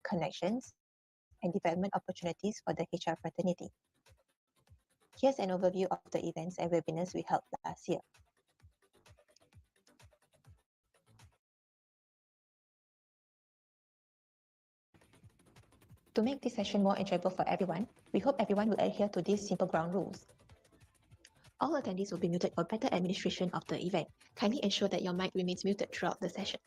connections, and development opportunities for the HR fraternity. Here's an overview of the events and webinars we held last year. To make this session more enjoyable for everyone, we hope everyone will adhere to these simple ground rules. All attendees will be muted for better administration of the event. Kindly ensure that your mic remains muted throughout the session.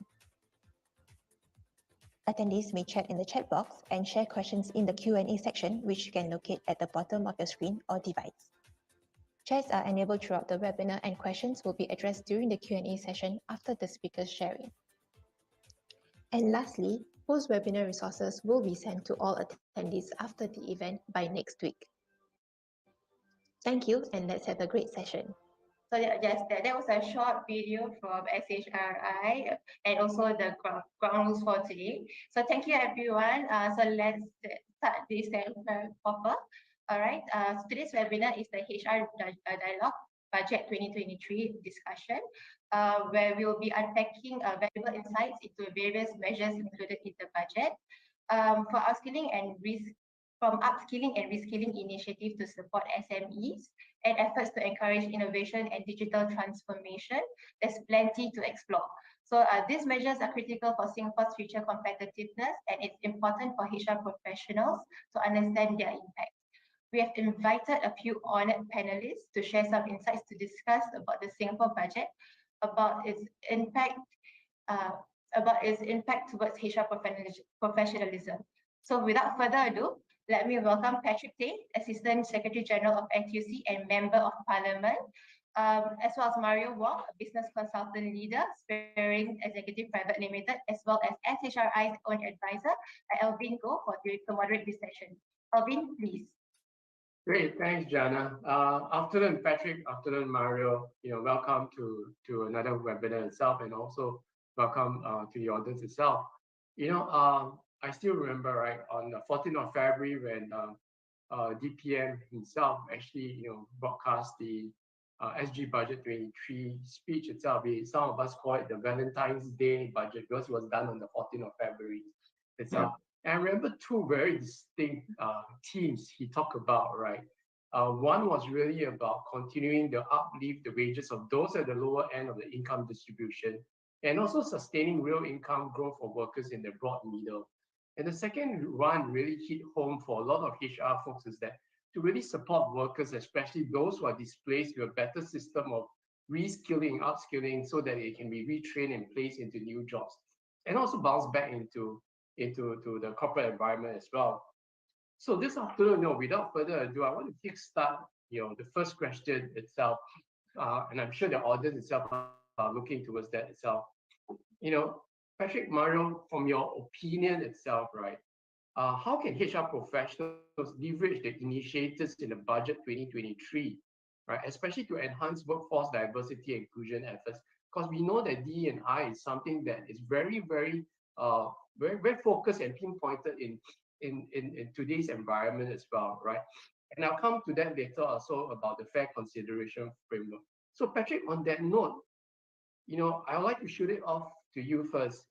Attendees may chat in the chat box and share questions in the Q&A section, which you can locate at the bottom of your screen or device. Chats are enabled throughout the webinar and questions will be addressed during the Q&A session after the speaker's sharing. And lastly, post-webinar resources will be sent to all attendees after the event by next week. Thank you, and let's have a great session. So yes, that was a short video from SHRI and also the ground rules for today. So thank you, everyone. So let's start this proper. All right. So today's webinar is the HR Dialogue Budget 2023 discussion, where we will be unpacking valuable insights into various measures included in the budget for upskilling and reskilling initiative to support SMEs and efforts to encourage innovation and digital transformation. There's plenty to explore. So these measures are critical for Singapore's future competitiveness, and it's important for HR professionals to understand their impact. We have invited a few honored panelists to share some insights to discuss about the Singapore budget, about its impact towards HR professionalism. So without further ado, let me welcome Patrick Tay, Assistant Secretary General of NTUC and Member of Parliament, as well as Mario Wong, a Business Consultant Leader, Spearing Executive Private Limited, as well as SHRI's own advisor, Alvin Goh, to moderate this session. Alvin, please. Great, thanks, Jana. Afternoon, Patrick. Afternoon, Mario. Welcome to another webinar itself, and also welcome to the audience itself. I still remember, right, on the 14th of February when DPM himself actually, broadcast the SG Budget 23 speech itself. Some of us call it the Valentine's Day budget because it was done on the 14th of February itself. And I remember two very distinct themes he talked about, right? One was really about continuing to uplift the wages of those at the lower end of the income distribution, and also sustaining real income growth for workers in the broad middle. And the second one really hit home for a lot of HR folks is that to really support workers, especially those who are displaced, with a better system of reskilling, upskilling, so that they can be retrained and placed into new jobs, and also bounce back into the corporate environment as well. So this afternoon, without further ado, I want to kickstart, the first question itself, and I'm sure the audience itself are looking towards that itself. Patrick, Mario, from your opinion itself, right, how can HR professionals leverage the initiatives in the budget 2023, right, especially to enhance workforce diversity and inclusion efforts? Because we know that D&I is something that is very, very, very focused and pinpointed in today's environment as well, right? And I'll come to that later also about the fair consideration framework. So Patrick, on that note, I would like to shoot it off to you first.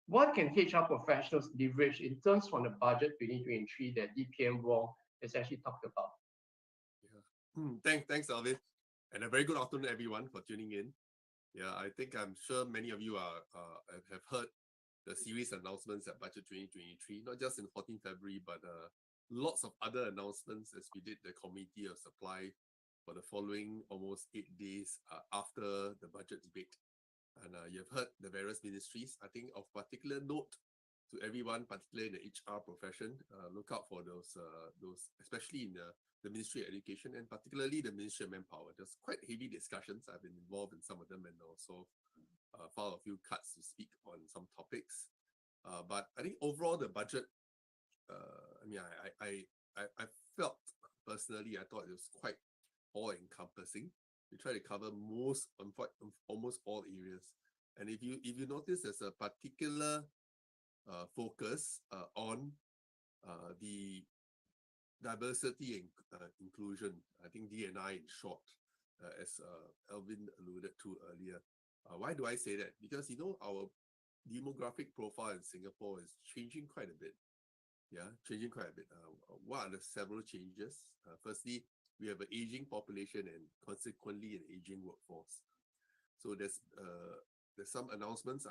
What can HR professionals leverage in terms from the budget 2023 that DPM Wong has actually talked about? Yeah. Thanks, Alvin. And a very good afternoon, everyone, for tuning in. Yeah, I'm sure many of you have heard the series announcements at Budget 2023, not just in 14th February, but lots of other announcements as we did the Committee of Supply for the following almost 8 days after the budget debate. And you've heard the various ministries. I think of particular note to everyone, particularly in the HR profession, look out for those, especially in the Ministry of Education and particularly the Ministry of Manpower. There's quite heavy discussions. I've been involved in some of them and also filed a few cuts to speak on some topics. But I think overall the budget, I felt personally, I thought it was quite all-encompassing. We try to cover almost all areas. And if you notice, there's a particular focus on the diversity and inclusion. I think D&I in short, as Alvin alluded to earlier. Why do I say that? Because our demographic profile in Singapore is changing quite a bit. changing quite a bit. What are the several changes? Firstly, we have an aging population and consequently an aging workforce. So there's some announcements.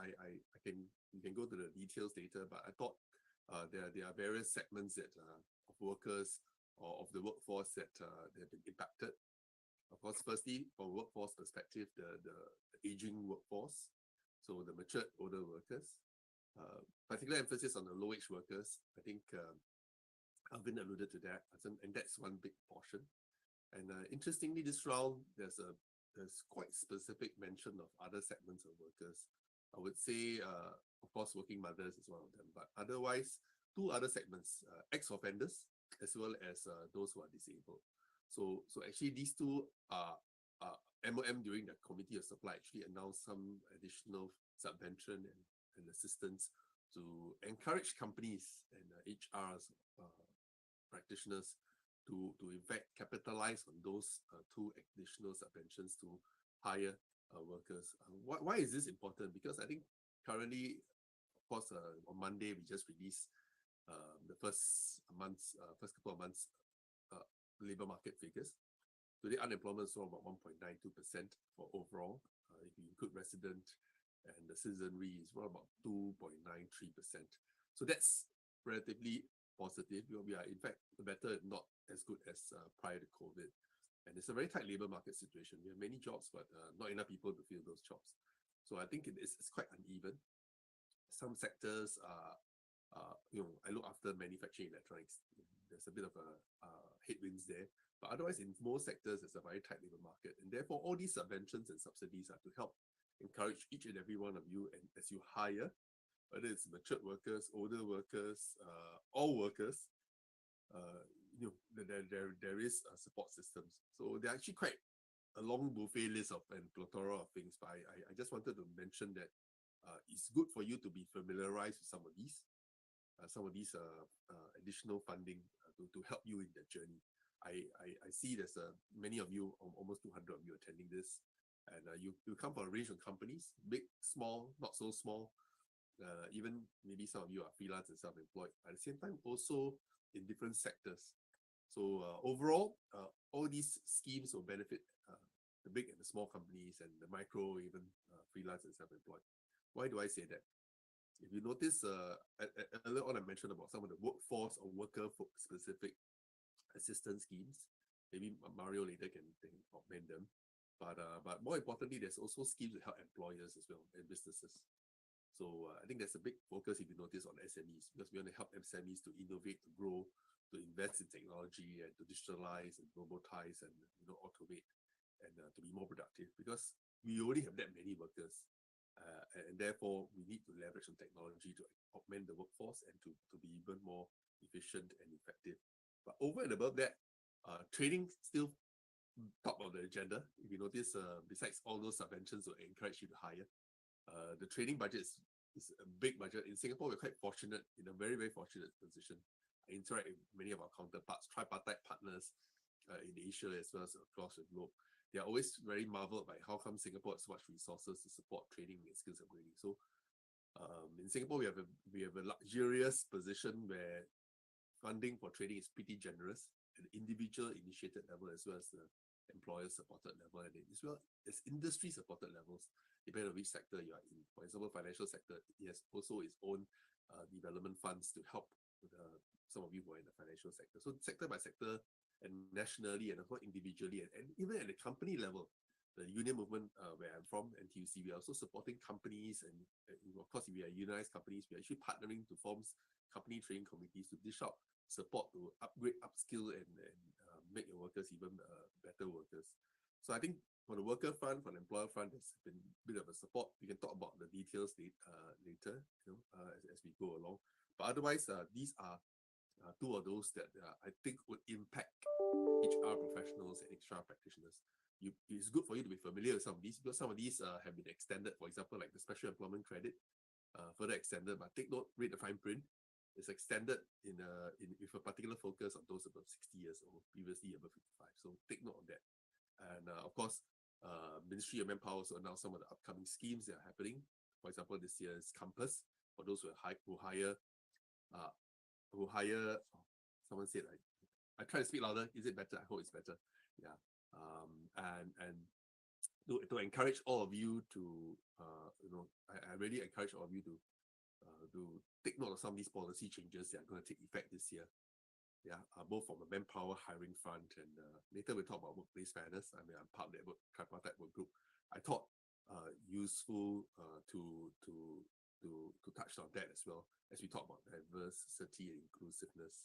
We can go to the details later, but I thought there are various segments that of workers or of the workforce that have been impacted. Of course, firstly, from a workforce perspective, the aging workforce, so the matured older workers, particular emphasis on the low-wage workers. I think Alvin alluded to that, and that's one big portion. And interestingly, this round, there's quite specific mention of other segments of workers. I would say, of course, working mothers is one of them, but otherwise, two other segments, ex-offenders, as well as those who are disabled. So actually, these two are MOM during the Committee of Supply actually announced some additional subvention and assistance to encourage companies and HRs, practitioners to in fact capitalize on those two additional subventions to hire workers. Why is this important? Because I think currently, of course, on Monday we just released the first couple of months labor market figures. Today, unemployment is about 1.92% for overall. If you include resident and the citizenry, is about 2.93%. So that's relatively positive. We are in fact better, not as good as prior to COVID. And it's a very tight labor market situation. We have many jobs, but not enough people to fill those jobs. So I think it's quite uneven. Some sectors are, I look after manufacturing electronics. There's a bit of a headwinds there. But otherwise, in most sectors, there's a very tight labor market. And therefore, all these subventions and subsidies are to help encourage each and every one of you, and as you hire, whether it's matured workers, older workers, all workers, there is support systems. So they're actually quite a long buffet list of and plethora of things. But I just wanted to mention that it's good for you to be familiarized with some of these additional funding to help you in that journey. I see there's many of you, almost 200 of you attending this, and you come from a range of companies, big, small, not so small, even maybe some of you are freelance and self-employed. At the same time, also in different sectors. So overall, all these schemes will benefit the big and the small companies and the micro, even freelance and self-employed. Why do I say that? If you notice, earlier on I mentioned about some of the workforce or worker-specific assistance schemes. Maybe Mario later can augment them. But more importantly, there's also schemes to help employers as well and businesses. So I think there's a big focus, if you notice, on SMEs, because we want to help SMEs to innovate, to grow, to invest in technology, and to digitalize and robotize and automate, and to be more productive. Because we already have that many workers, and therefore we need to leverage on technology to augment the workforce and to be even more efficient and effective. But over and above that, training still top of the agenda. If you notice, besides all those subventions to encourage you to hire, the training budget is a big budget. In Singapore, we're quite fortunate, in a very, very fortunate position. I interact with many of our counterparts, tripartite partners in Asia as well as across the globe. They are always very marveled by how come Singapore has so much resources to support training and skills upgrading. So in Singapore, we have a luxurious position where funding for training is pretty generous at the individual initiated level as well as the employer supported level, and as well as industry supported levels, depending on which sector you are in. For example, financial sector, it has also its own development funds to help some of you who are in the financial sector. So sector by sector, and nationally, and also individually, and even at the company level, the union movement where I'm from, NTUC, we are also supporting companies, and of course, if we are unionized companies, we are actually partnering to form company training committees to dish out support to upgrade, upskill, and make your workers even better workers. So I think for the worker front, for the employer front, there's been a bit of a support. We can talk about the details later, as we go along. But otherwise, these are two of those that I think would impact HR professionals and HR practitioners. It's good for you to be familiar with some of these, because some of these have been extended. For example, like the special employment credit, further extended. But take note, read the fine print. It's extended with a particular focus on those above 60 years old, previously above 55. So take note of that. And of course, Ministry of Manpower also announced some of the upcoming schemes that are happening. For example, this year's Campus, for those who hire who hire. Someone said, I try to speak louder. Is it better? I hope it's better. Yeah. And to encourage all of you to, I really encourage all of you to take note of some of these policy changes that are going to take effect this year. Yeah, both from a manpower hiring front and later we'll talk about workplace fairness. I mean, I'm part of that tripartite work group. I thought useful to touch on that as well as we talk about diversity and inclusiveness.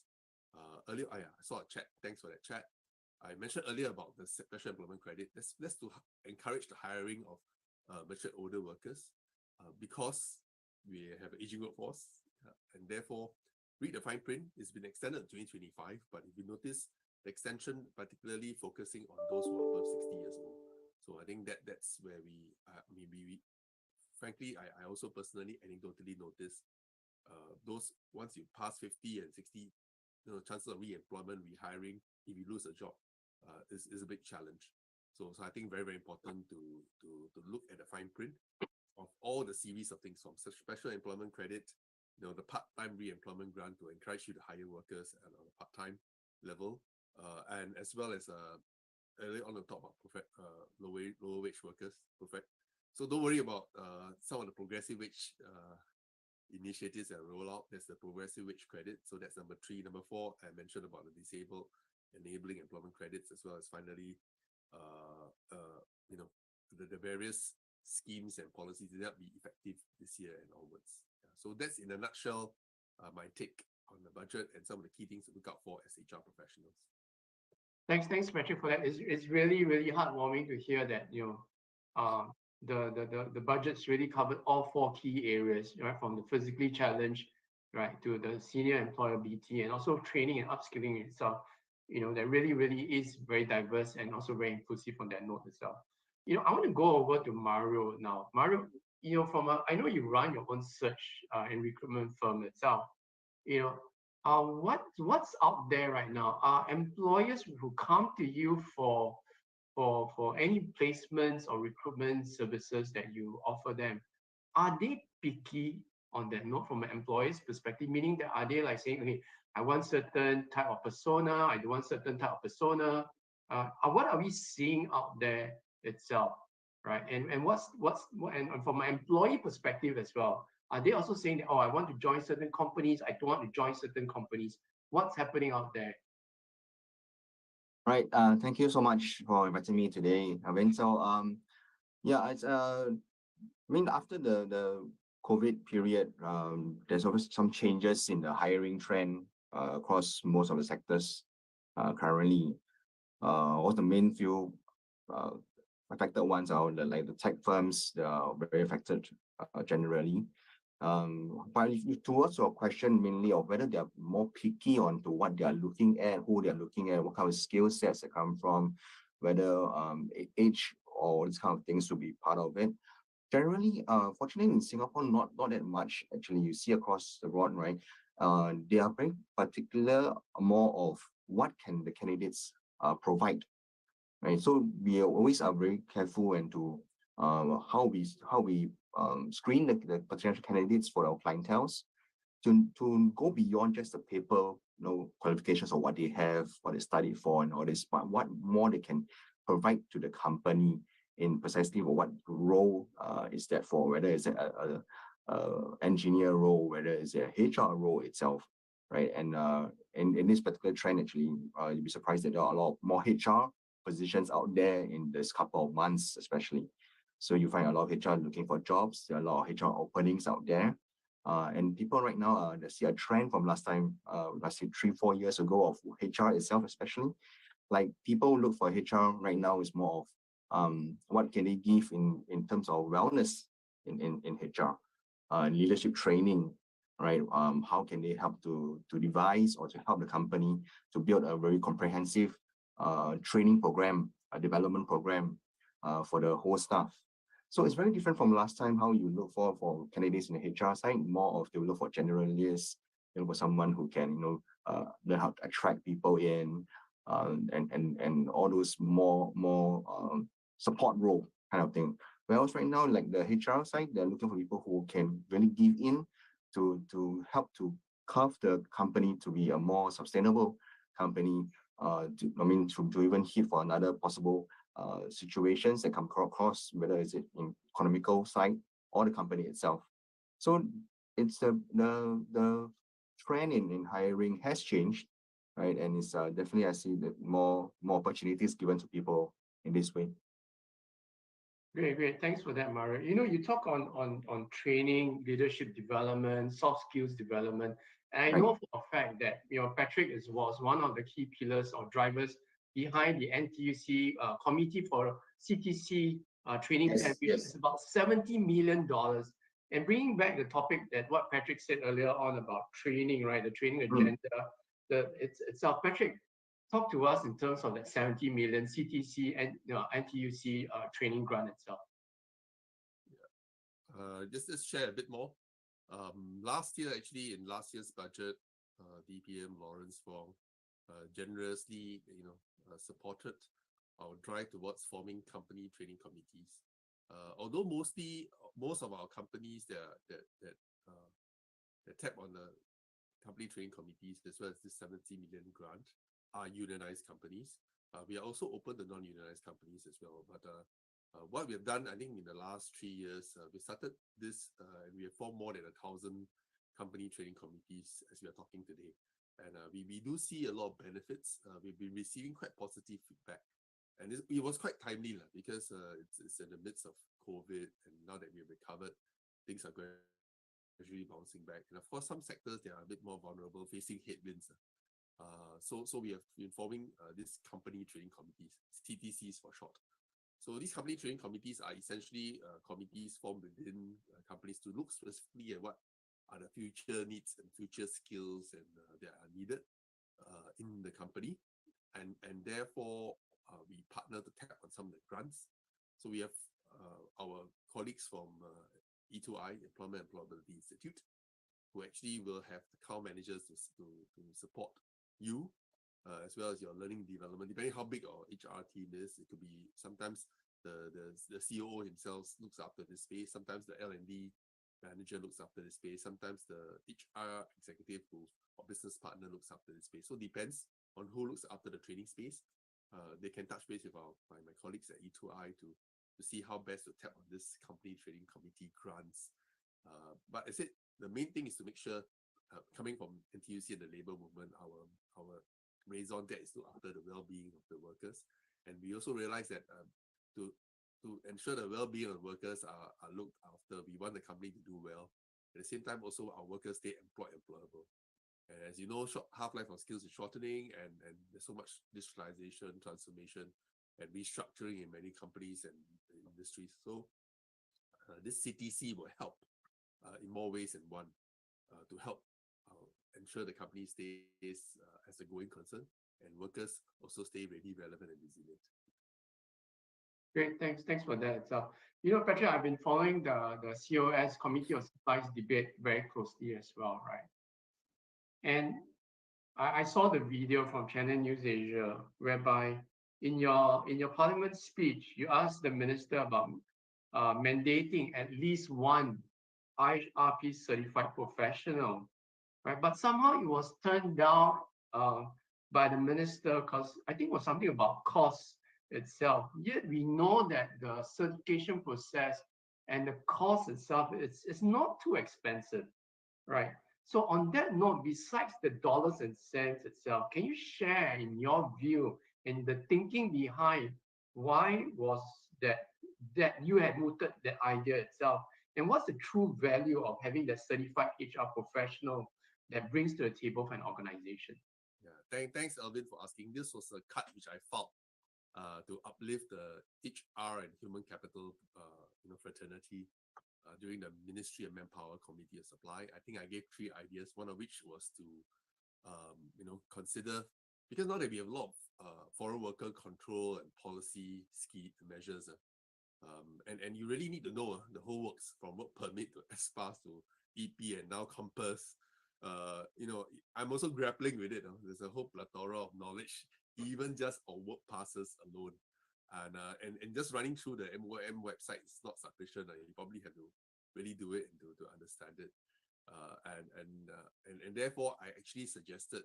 Earlier, I saw a chat. Thanks for that chat. I mentioned earlier about the special employment credit. That's to encourage the hiring of mature older workers because we have an aging workforce and therefore read the fine print. It's been extended to 2025, but if you notice, the extension particularly focusing on those who are above 60 years old. So I think that's where we frankly, I also personally anecdotally notice those once you pass 50 and 60, chances of re-employment, rehiring, if you lose a job, is a big challenge. So I think very, very important to look at the fine print of all the series of things from special employment credit, the part-time re-employment grant to encourage you to hire workers at a part-time level, and as well as earlier on the top of lower wage workers. Perfect. So don't worry about some of the progressive wage initiatives that roll out. There's the progressive wage credit. So that's number 3. Number 4, I mentioned about the disabled enabling employment credits, as well as finally, the various schemes and policies that will be effective this year and onwards. So that's in a nutshell my take on the budget and some of the key things to look out for as HR professionals. Thanks, Patrick, for that. It's really, really heartwarming to hear that the budget's really covered all 4 key areas, right? From the physically challenged, right, to the senior employability and also training and upskilling itself. That really, really is very diverse and also very inclusive on that note itself. I want to go over to Mario now. Mario, I know you run your own search and recruitment firm itself. What's out there right now? Are employers who come to you for any placements or recruitment services that you offer them, are they picky on that note from an employer's perspective? Meaning that are they like saying, okay, I want certain type of persona, I don't want certain type of persona? What are we seeing out there itself, right? And from an employee perspective as well, are they also saying that, oh, I want to join certain companies, I don't want to join certain companies? What's happening out there? Right. Thank you so much for inviting me today, Alvin. So yeah, it's after the COVID period, there's always some changes in the hiring trend across most of the sectors currently. What's the main few affected ones are the tech firms. They are very affected generally. But towards your question mainly of whether they are more picky onto what they are looking at, who they are looking at, what kind of skill sets they come from, whether age or this kind of things to be part of it. Generally, fortunately in Singapore, not that much actually. You see across the board, right? They are very particular more of what can the candidates provide, right? So we always are very careful into how we screen the potential candidates for our clienteles to go beyond just the paper, qualifications of what they have, what they studied for, and all this, but what more they can provide to the company in precisely what role is that for, whether it's a engineer role, whether it's a HR role itself, right? And in this particular trend, actually, you'll be surprised that there are a lot more HR positions out there in this couple of months, especially. So you find a lot of HR looking for jobs. There are a lot of HR openings out there. And people right now, they see a trend from last time, let's say 3-4 years ago of HR itself, especially. Like people look for HR right now is more of what can they give in terms of wellness in HR, leadership training, right? How can they help to devise or to help the company to build a very comprehensive training program, a development program for the whole staff. So it's very different from last time how you look for candidates in the HR side. More of they look for generalists, they look for someone who can learn how to attract people in, and all those more support role kind of thing. Whereas right now, like the HR side, they're looking for people who can really give in to help to carve the company to be a more sustainable company, to even hit for another possible situations that come across, whether it's in economical side or the company itself. So it's the trend in hiring has changed, right? And it's definitely, I see that more opportunities given to people in this way. Great, great. Thanks for that, Mario. You talk on training, leadership development, soft skills development. And I know for a fact that Patrick was one of the key pillars or drivers behind the NTUC committee for CTC training plan, which is about $70 million. And bringing back the topic that what Patrick said earlier on about training, right? The training agenda, itself. Patrick, talk to us in terms of that 70 million CTC and NTUC training grant itself. Just share a bit more. Last year, actually, in last year's budget, DPM Lawrence Wong generously, supported our drive towards forming company training committees. Although most of our companies that tap on the company training committees as well as this 70 million grant are unionized companies. We are also open to non-unionized companies as well. But what we have done, I think, in the last 3 years, we started this and we have formed more than 1,000 company training committees as we are talking today. And we do see a lot of benefits. We've been receiving quite positive feedback. And it was quite timely because it's in the midst of COVID, and now that we've recovered, things are gradually bouncing back. And of course, some sectors, they are a bit more vulnerable, facing headwinds. So we have been forming these company training committees, CTCs for short. So these company training committees are essentially committees formed within companies to look specifically at what are the future needs and future skills and that are needed in the company. And therefore, we partner to tap on some of the grants. So we have our colleagues from E2I, Employment and Employability Institute, who actually will have account managers to support you, as well as your learning development. Depending how big our HR team is, it could be sometimes the COO himself looks after this space. Sometimes the L&D manager looks after this space. Sometimes the HR executive or business partner looks after this space. So it depends on who looks after the training space. They can touch base with my colleagues at E2I to see how best to tap on this company training committee grants. But I said the main thing is to make sure, coming from NTUC and the labor movement, our raison d'etre is to look after the well-being of the workers. And we also realize that to ensure the well-being of workers are looked after, we want the company to do well. At the same time, also our workers stay employable. And as you know, half-life of skills is shortening, and there's so much digitalization, transformation, and restructuring in many companies and industries. So this CTC will help in more ways than one to help ensure the company stays as a going concern, and workers also stay really relevant and resilient. Great, thanks for that itself. Patrick, I've been following the COS Committee of Supplies debate very closely as well, right? And I saw the video from Channel News Asia, whereby in your parliament speech, you asked the minister about mandating at least one IHRP certified professional, right? But somehow it was turned down by the minister because I think it was something about cost itself. Yet we know that the certification process and the cost itself is not too expensive, right? So on that note, besides the dollars and cents itself, can you share in your view and the thinking behind why was that you had mooted that idea itself? And what's the true value of having that certified HR professional that brings to the table for an organization? Yeah, thanks, Alvin, for asking. This was a cut which I felt to uplift the HR and human capital fraternity during the Ministry of Manpower Committee of Supply. I think I gave 3 ideas, one of which was to consider, because now that we have a lot of foreign worker control and policy measures, and you really need to know the whole works from work permit to SPAS to EP and now Compass. I'm also grappling with it. There's a whole plethora of knowledge, even just on work passes alone. And just running through the MOM website is not sufficient. You probably have to really do it and to understand it. And therefore I actually suggested,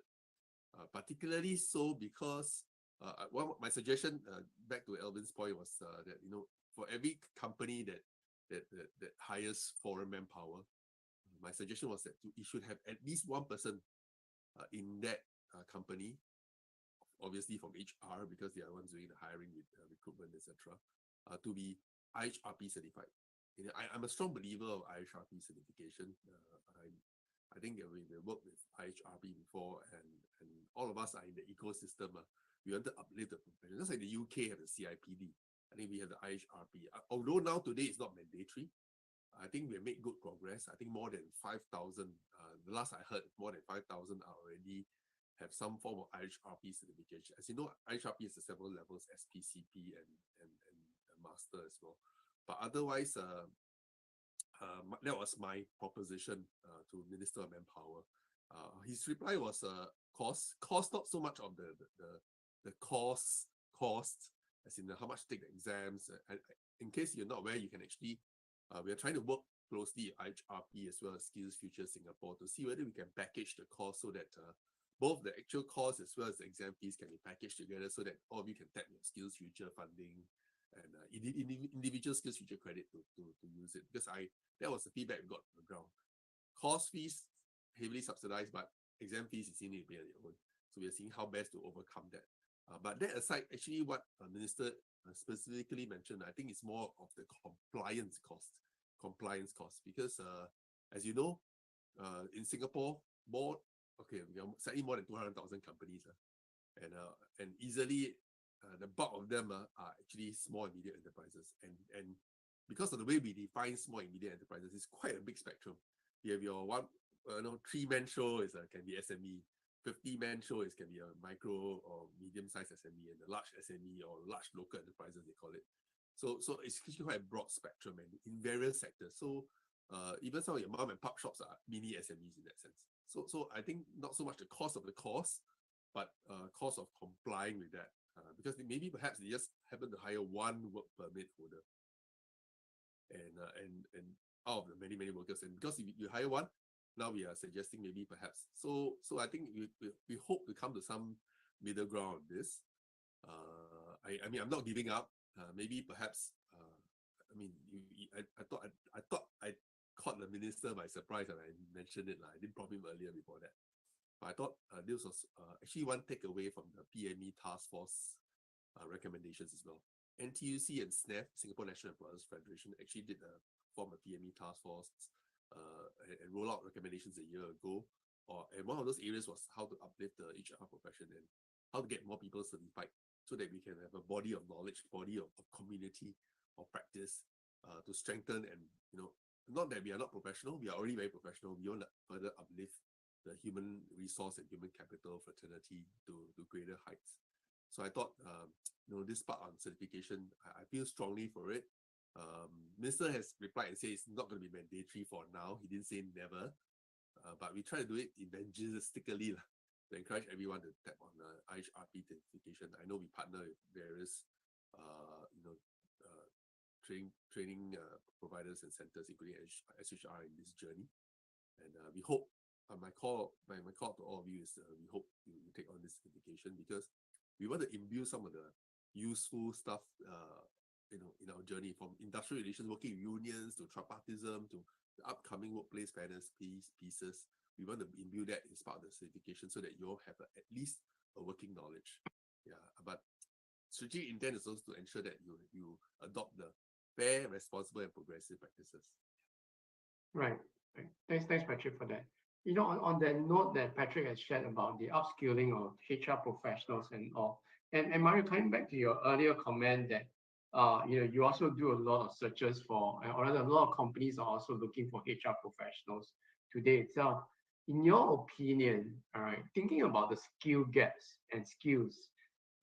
particularly so because my suggestion back to Alvin's point was that for every company that hires foreign manpower, my suggestion was that you should have at least one person in that company, obviously from HR, because they are ones doing the hiring, recruitment, etc., to be IHRP certified. I'm a strong believer of IHRP certification. I think we worked with IHRP before, and all of us are in the ecosystem. We want to uplift the profession. Just like the UK have the CIPD, I think we have the IHRP. Although now today it's not mandatory, I think we have made good progress. I think more than 5,000, the last I heard, more than 5,000 are already have some form of IHRP certification. As you know, IHRP is the several levels, SPCP and master as well. But otherwise, that was my proposition to Minister of Manpower. His reply was cost, not so much of the cost, as in how much to take the exams. In case you're not aware, you can actually, we are trying to work closely with IHRP as well as Skills Future Singapore to see whether we can package the cost so that both the actual cost as well as the exam fees can be packaged together so that all of you can tap your Skills Future funding and individual Skills Future credit to use it. Because that was the feedback we got from the ground. Cost fees heavily subsidized, but exam fees is in it on your own. So we are seeing how best to overcome that. But that aside, actually what Minister specifically mentioned, I think it's more of the compliance cost, because as you know, in Singapore, we are slightly more than 200,000 companies, and easily the bulk of them are actually small and medium enterprises, and because of the way we define small and medium enterprises, it's quite a big spectrum. You have your 3-man show can be SME, 50-man show can be a micro or medium-sized SME, and a large SME or large local enterprises they call it. So it's actually quite a broad spectrum and in various sectors. So even some of your mom and pop shops are mini SMEs in that sense. So I think not so much the cost of the course, but cost of complying with that. Because maybe perhaps they just happen to hire one work permit holder, and out of the many workers, and because if you hire one, now we are suggesting maybe perhaps. So I think we hope to come to some middle ground on this. I mean, I'm not giving up. Maybe perhaps. I mean, I thought I caught the minister by surprise and I mentioned it. I didn't prompt him earlier before that. But I thought this was actually one takeaway from the PME task force recommendations as well. NTUC and SNEF, Singapore National Employers Federation, actually did form a PME task force and roll out recommendations a year ago. And one of those areas was how to uplift the HR profession and how to get more people certified so that we can have a body of knowledge, body of community or practice to strengthen and, not that we are not professional, we are already very professional. We want to further uplift the human resource and human capital fraternity to greater heights. So I thought, this part on certification, I feel strongly for it. Minister has replied and said it's not going to be mandatory for now. He didn't say never, but we try to do it evangelistically to encourage everyone to tap on IHRP certification. I know we partner with various, training providers and centers, including SHRI in this journey. And we hope. My call to all of you is we hope you take on this certification because we want to imbue some of the useful stuff in our journey, from industrial relations, working with unions, to tripartism, to the upcoming workplace fairness pieces. We want to imbue that as part of the certification so that you all have at least a working knowledge. Yeah, but strategic intent is also to ensure that you adopt the fair, responsible, and progressive practices. Right. Thanks, Patrick, for that. On the note that Patrick has shared about the upskilling of HR professionals and all, and Mario, coming back to your earlier comment that you also do a lot of searches for, or rather, a lot of companies are also looking for HR professionals today itself. In your opinion, all right, thinking about the skill gaps and skills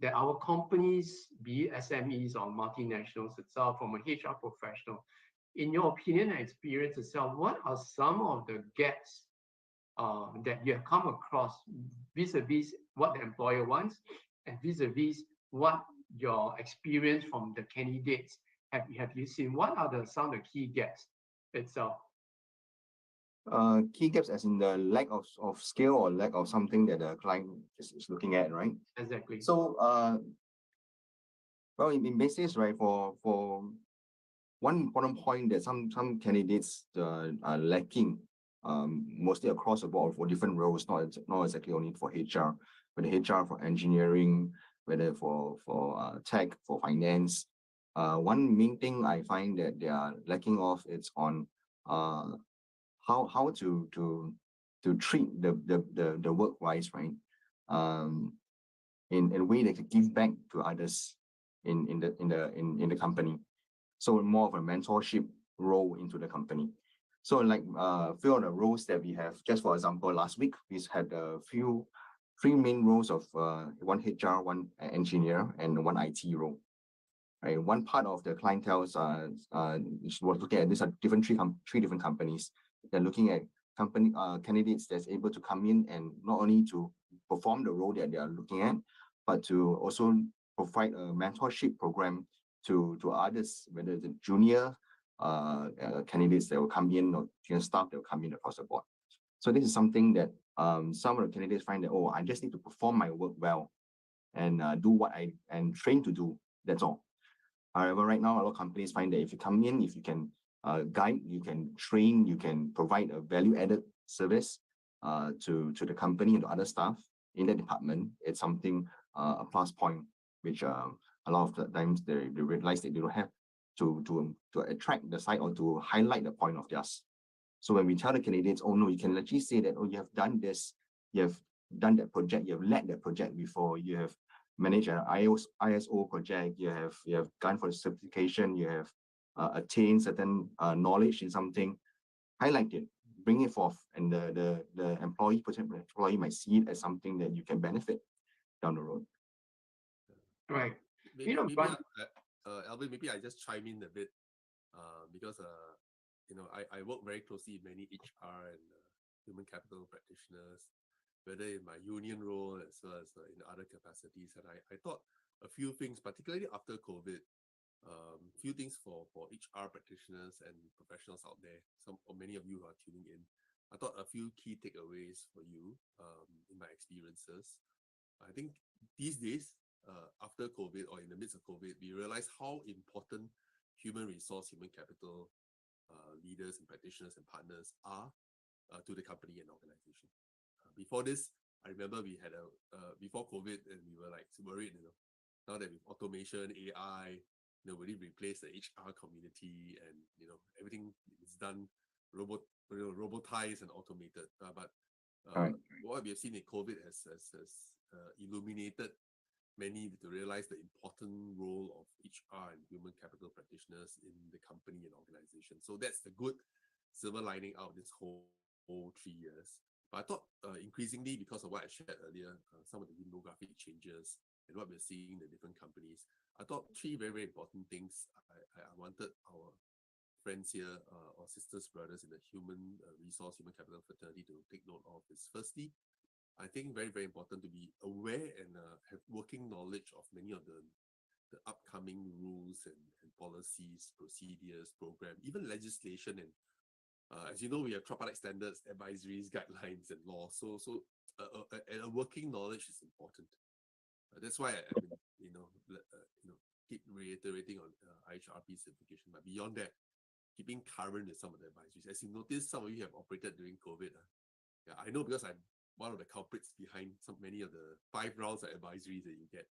that our companies, be it SMEs or multinationals itself, from a HR professional, in your opinion and experience itself, what are some of the gaps that you have come across vis-a-vis what the employer wants and vis-a-vis what your experience from the candidates have you seen? What are some of the key gaps itself? Key gaps as in the lack of skill or lack of something that the client is looking at, right? Exactly. So well, in basis, right, for one important point that some candidates are lacking, mostly across the board for different roles, not exactly only for HR, but HR for engineering, whether for tech, for finance. One main thing I find that they are lacking of is on how to treat the work-wise, right? In a way that can give back to others in the company. So more of a mentorship role into the company. So like few of the roles that we have, just for example, last week we had three main roles of one HR, one engineer, and one IT role. Right, one part of the clientele was looking at these are three different companies. They're looking at candidates that's able to come in and not only to perform the role that they are looking at, but to also provide a mentorship program to others, whether it's junior candidates that will come in or junior staff that will come in across the board. So this is something that some of the candidates find that, oh, I just need to perform my work well and do what I am trained to do. That's all. However, right now, a lot of companies find that if you come in, if you can guide, you can train, you can provide a value-added service to the company and to other staff in that department, it's something, a plus point, which a lot of the times they realize that they don't have to attract the site or to highlight the point of theirs. So when we tell the candidates, oh no, you can actually say that, oh, you have done this, you have done that project, you have led that project before, you have managed an ISO project, you have gone for certification, you have attained certain knowledge in something, highlight it, bring it forth, and the potential employee might see it as something that you can benefit down the road. Right. Maybe, You know, Alvin, maybe I just chime in a bit because I work very closely with many HR and human capital practitioners, whether in my union role as well as in other capacities. And I thought a few things, particularly after COVID, few things for HR practitioners and professionals out there, or many of you who are tuning in. I thought a few key takeaways for you in my experiences. I think these days, after COVID or in the midst of COVID, we realize how important human capital leaders and practitioners and partners are to the company and organization. Before this, I remember we had before COVID, and we were like worried, now that with automation, AI, will it replace the HR community, and everything is done robotized and automated. But what we have seen in COVID has illuminated many to realize the important role of HR and human capital practitioners in the company and organization. So that's the good silver lining out of this whole 3 years. But I thought increasingly, because of what I shared earlier, some of the demographic changes and what we're seeing in the different companies, I thought 3 very, very important things I wanted our friends here, or sisters, brothers in the human capital fraternity to take note of is, firstly, I think very, very important to be aware and have working knowledge of many of the upcoming rules and policies, procedures, program, even legislation. And as you know, we have tripartite standards, advisories, guidelines, and laws. So a working knowledge is important. That's why I've been, keep reiterating on IHRP certification. But beyond that, keeping current with some of the advisories. As you notice, some of you have operated during COVID. Yeah, I know, because I'm one of the culprits behind many of the 5 rounds of advisories that you get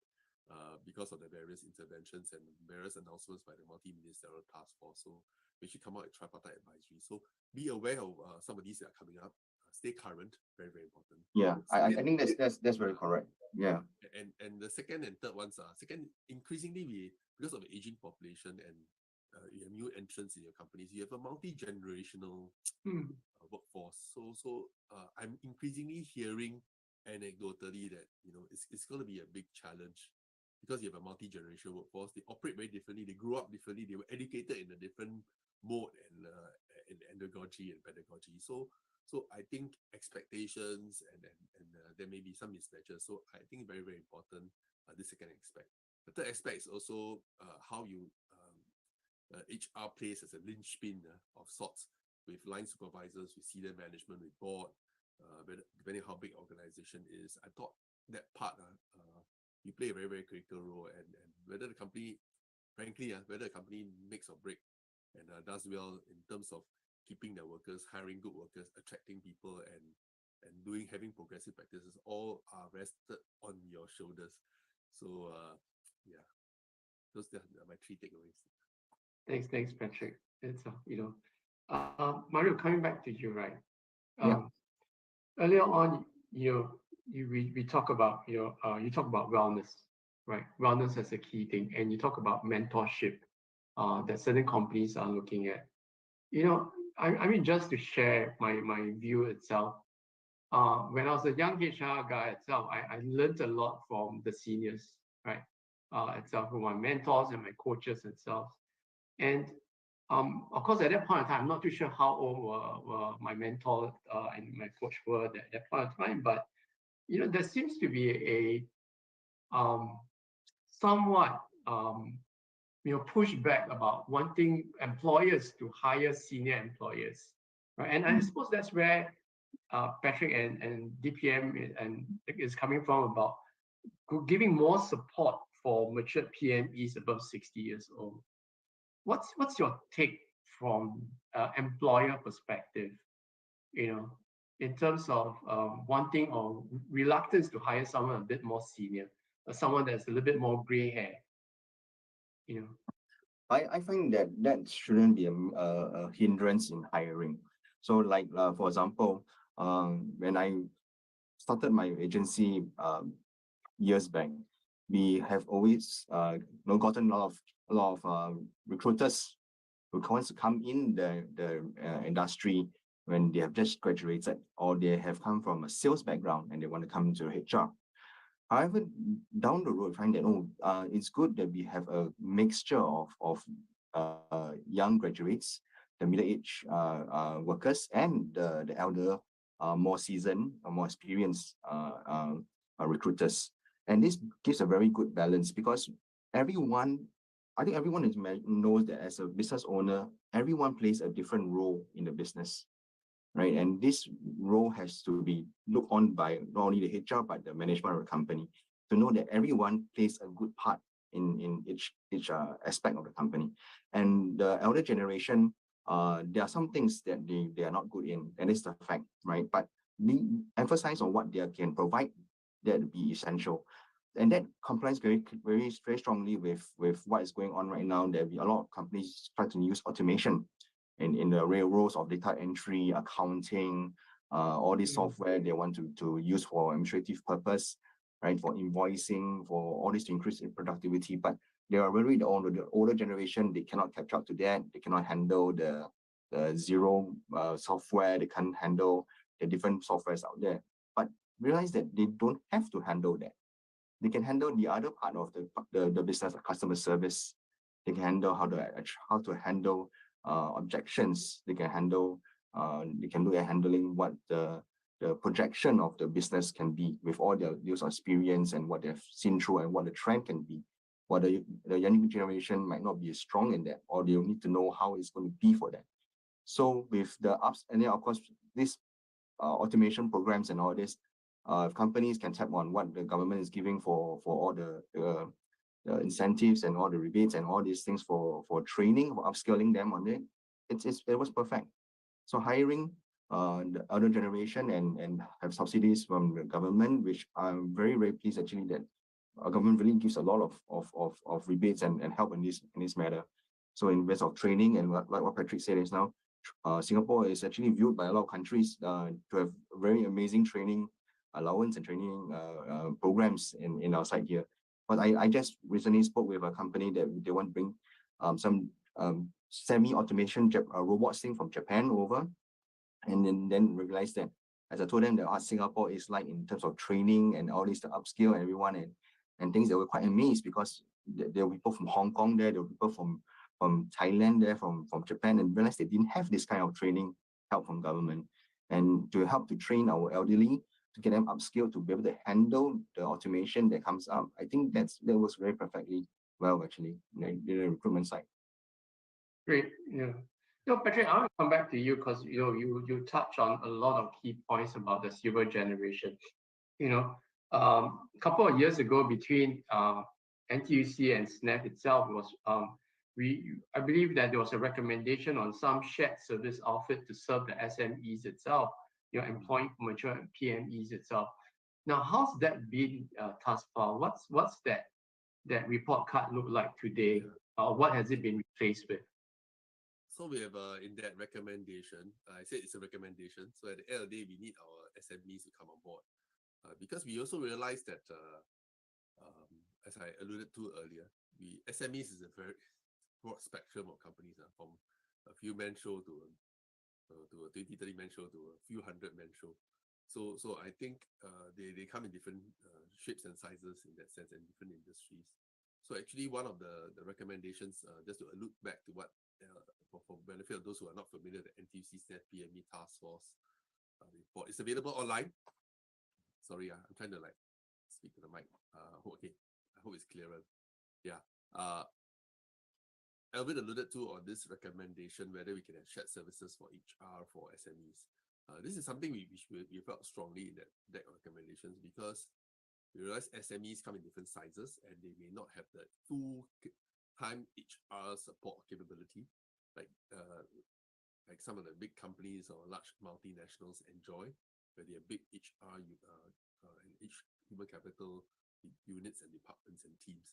because of the various interventions and various announcements by the multi-ministerial task force. So we should come out with tripartite advisory. So be aware of some of these that are coming up. Stay current, very, very important. Yeah, I think that's very correct. Yeah. And the second and third ones are, increasingly because of the aging population and you have new entrants in your companies, you have a multi-generational workforce. So I'm increasingly hearing anecdotally that it's going to be a big challenge because you have a multi-generational workforce. They operate very differently. They grew up differently. They were educated in a different mode and andragogy and pedagogy. So I think expectations and there may be some mismatches. So I think very, very important the second aspect. The third aspect is also how you HR plays as a linchpin of sorts with line supervisors, with senior management, with board, depending on how big organization is. I thought that part, you play a very, very critical role, and whether the company, frankly, whether the company makes or break and does well in terms of keeping their workers, hiring good workers, attracting people, and having progressive practices, all are rested on your shoulders. So yeah, those are my 3 takeaways. Thanks, Patrick. It's Mario, coming back to you, right? Earlier on, we talk about you talk about wellness, right? Wellness as a key thing, and you talk about mentorship that certain companies are looking at. I mean, just to share my view itself. When I was a young HR guy itself, I learned a lot from the seniors, right? Itself, from my mentors and my coaches itself. And of course, at that point in time, I'm not too sure how old were my mentor and my coach were at that point in time, but there seems to be a somewhat pushback about wanting employers to hire senior employers, right? And I suppose that's where Patrick and DPM is coming from, about giving more support for matured PMEs above 60 years old. What's your take from employer perspective, in terms of wanting or reluctance to hire someone a bit more senior, or someone that's a little bit more gray hair? I find that shouldn't be a hindrance in hiring. So like, for example, when I started my agency years back, we have always gotten a lot of recruiters who wants to come in the industry when they have just graduated, or they have come from a sales background and they want to come into HR. However, down the road, I find that it's good that we have a mixture of young graduates, the middle-aged workers, and the elder, more seasoned, more experienced recruiters. And this gives a very good balance, because I think everyone knows that as a business owner, everyone plays a different role in the business, right? And this role has to be looked on by not only the HR, but the management of the company, to know that everyone plays a good part in each aspect of the company. And the elder generation, there are some things that they are not good in, and it's the fact, right? But being emphasized on what they can provide, that would be essential. And that complies very strongly with what is going on right now. There will be a lot of companies try to use automation in the real roles of data entry, accounting, all this software they want to use for administrative purpose, right? For invoicing, for all this to increase in productivity. But they are really the older generation. They cannot catch up to that. They cannot handle the zero software. They can't handle the different softwares out there. But realize that they don't have to handle that. They can handle the other part of the business, like customer service. They can handle how to handle objections. They can handle. They can look at handling what the projection of the business can be, with all their years of experience and what they've seen through and what the trend can be. What the young generation might not be as strong in that, or they'll need to know how it's going to be for them. So with the ups, and then of course this automation programs and all this, companies can tap on what the government is giving for all the incentives and all the rebates and all these things for training, for upskilling them on it. It was perfect. So hiring the other generation and have subsidies from the government, which I'm very, very pleased actually that our government really gives a lot of rebates and help in this matter. So in ways of training, and like what Patrick said is now, Singapore is actually viewed by a lot of countries to have very amazing training allowance and training programs in our side here. But I just recently spoke with a company that they want to bring some semi-automation robots thing from Japan over, and then realized that, as I told them, that what Singapore is like in terms of training and all this to upskill everyone and things, they were quite amazed, because there were people from Hong Kong there were people from Thailand there, from Japan, and realized they didn't have this kind of training help from government. And to help to train our elderly, to get them upskilled to be able to handle the automation that comes up, I think that was very perfectly well actually in the recruitment side. Great, yeah. Patrick, I want to come back to you because you touch on a lot of key points about the silver generation. A couple of years ago, between NTUC and SNAP itself, was I believe that there was a recommendation on some shared service outfit to serve the SMEs itself, employing mature PMEs itself. Now, how's that been thus far? What's that report card look like today? What has it been replaced with? So we have in that recommendation, I said it's a recommendation. So at the end of the day, we need our SMEs to come on board because we also realized that, as I alluded to earlier, SMEs is a very broad spectrum of companies, from a few man show to a 20, 30 man show to a few hundred man show. So I think they come in different shapes and sizes in that sense, and different industries. So actually, one of the recommendations, just to allude back to what, for benefit of those who are not familiar, the NTUC SNAP PME Task Force report is available online. Sorry, I'm trying to speak to the mic. Okay, I hope it's clearer. Yeah. Alvin alluded to on this recommendation whether we can have shared services for HR for SMEs. This is something we felt strongly in that recommendations because we realize SMEs come in different sizes and they may not have the full-time HR support capability like some of the big companies or large multinationals enjoy, where they have big HR and human capital units and departments and teams.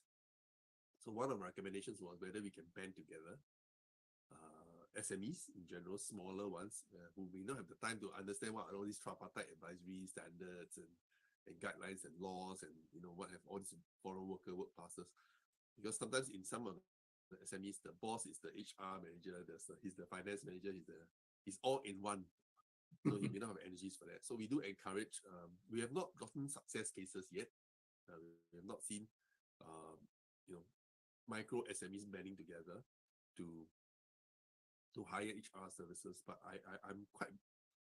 So one of the recommendations was whether we can band together SMEs in general, smaller ones who may not have the time to understand what are all these tripartite advisory standards and guidelines and laws and what have all these foreign worker work passes. Because sometimes in some of the SMEs, the boss is the HR manager, he's the finance manager, he's all in one. So he may not have energies for that. So we do encourage, we have not gotten success cases yet. We have not seen micro SMEs banding together to hire HR services, but I'm quite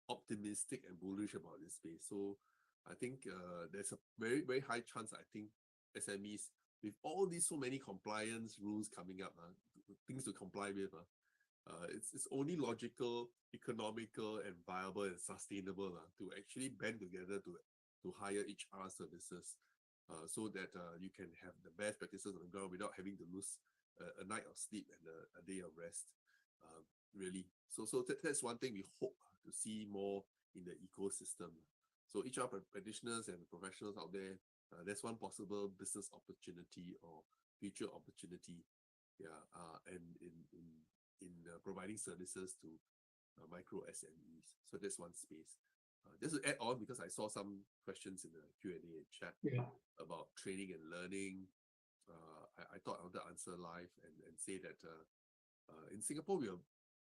optimistic and bullish about this space. So I think there's a very, very high chance, I think SMEs, with all these so many compliance rules coming up, things to comply with, it's only logical, economical, and viable and sustainable to actually band together to hire HR services so that you can have the best practices on the ground without having to lose a night of sleep and a day of rest. Really. So that's one thing we hope to see more in the ecosystem. So HR practitioners and professionals out there, there's one possible business opportunity or future opportunity, and in providing services to micro SMEs. So that's one space. Just to add on, because I saw some questions in the Q&A chat about training and learning, I thought I would answer live and say that in Singapore,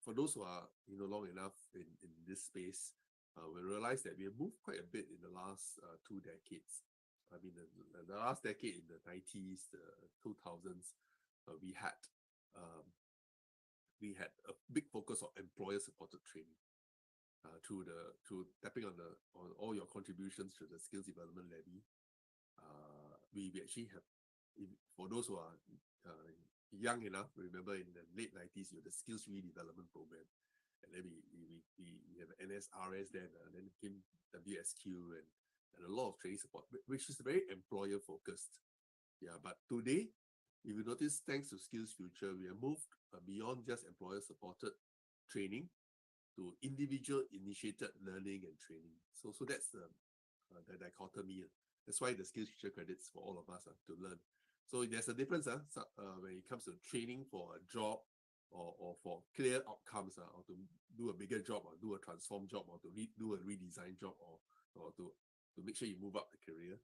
for those who are long enough in this space, we realize that we have moved quite a bit in the last 2 decades. I mean, the last decade in the 90s, the 2000s, we had a big focus on employer-supported training through tapping on all your contributions to the skills development levy. We actually have, for those who are young enough, remember in the late 90s, you had the skills redevelopment program, and then we have NSRS then, and then came WSQ and a lot of training support, which is very employer focused. But today, if you notice, thanks to Skills Future, we have moved beyond just employer supported training to individual initiated learning and training. So that's the dichotomy. That's why the Skills Future credits for all of us to learn. So there's a difference when it comes to training for a job or for clear outcomes, or to do a bigger job or do a transform job or to do a redesign job or to make sure you move up the career.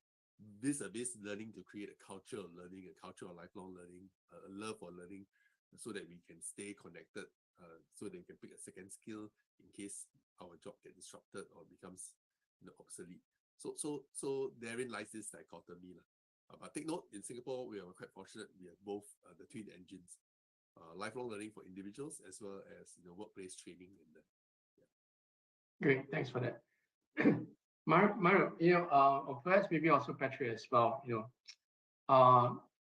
Vis-a-vis learning to create a culture of learning, a culture of lifelong learning, a love for learning, so that we can stay connected, so that we can pick a second skill in case our job gets disrupted or becomes obsolete. So therein lies this dichotomy. But take note, in Singapore, we are quite fortunate. We have both the twin engines, lifelong learning for individuals as well as workplace training. Great, thanks for that. Mario, or perhaps maybe also Patrick as well.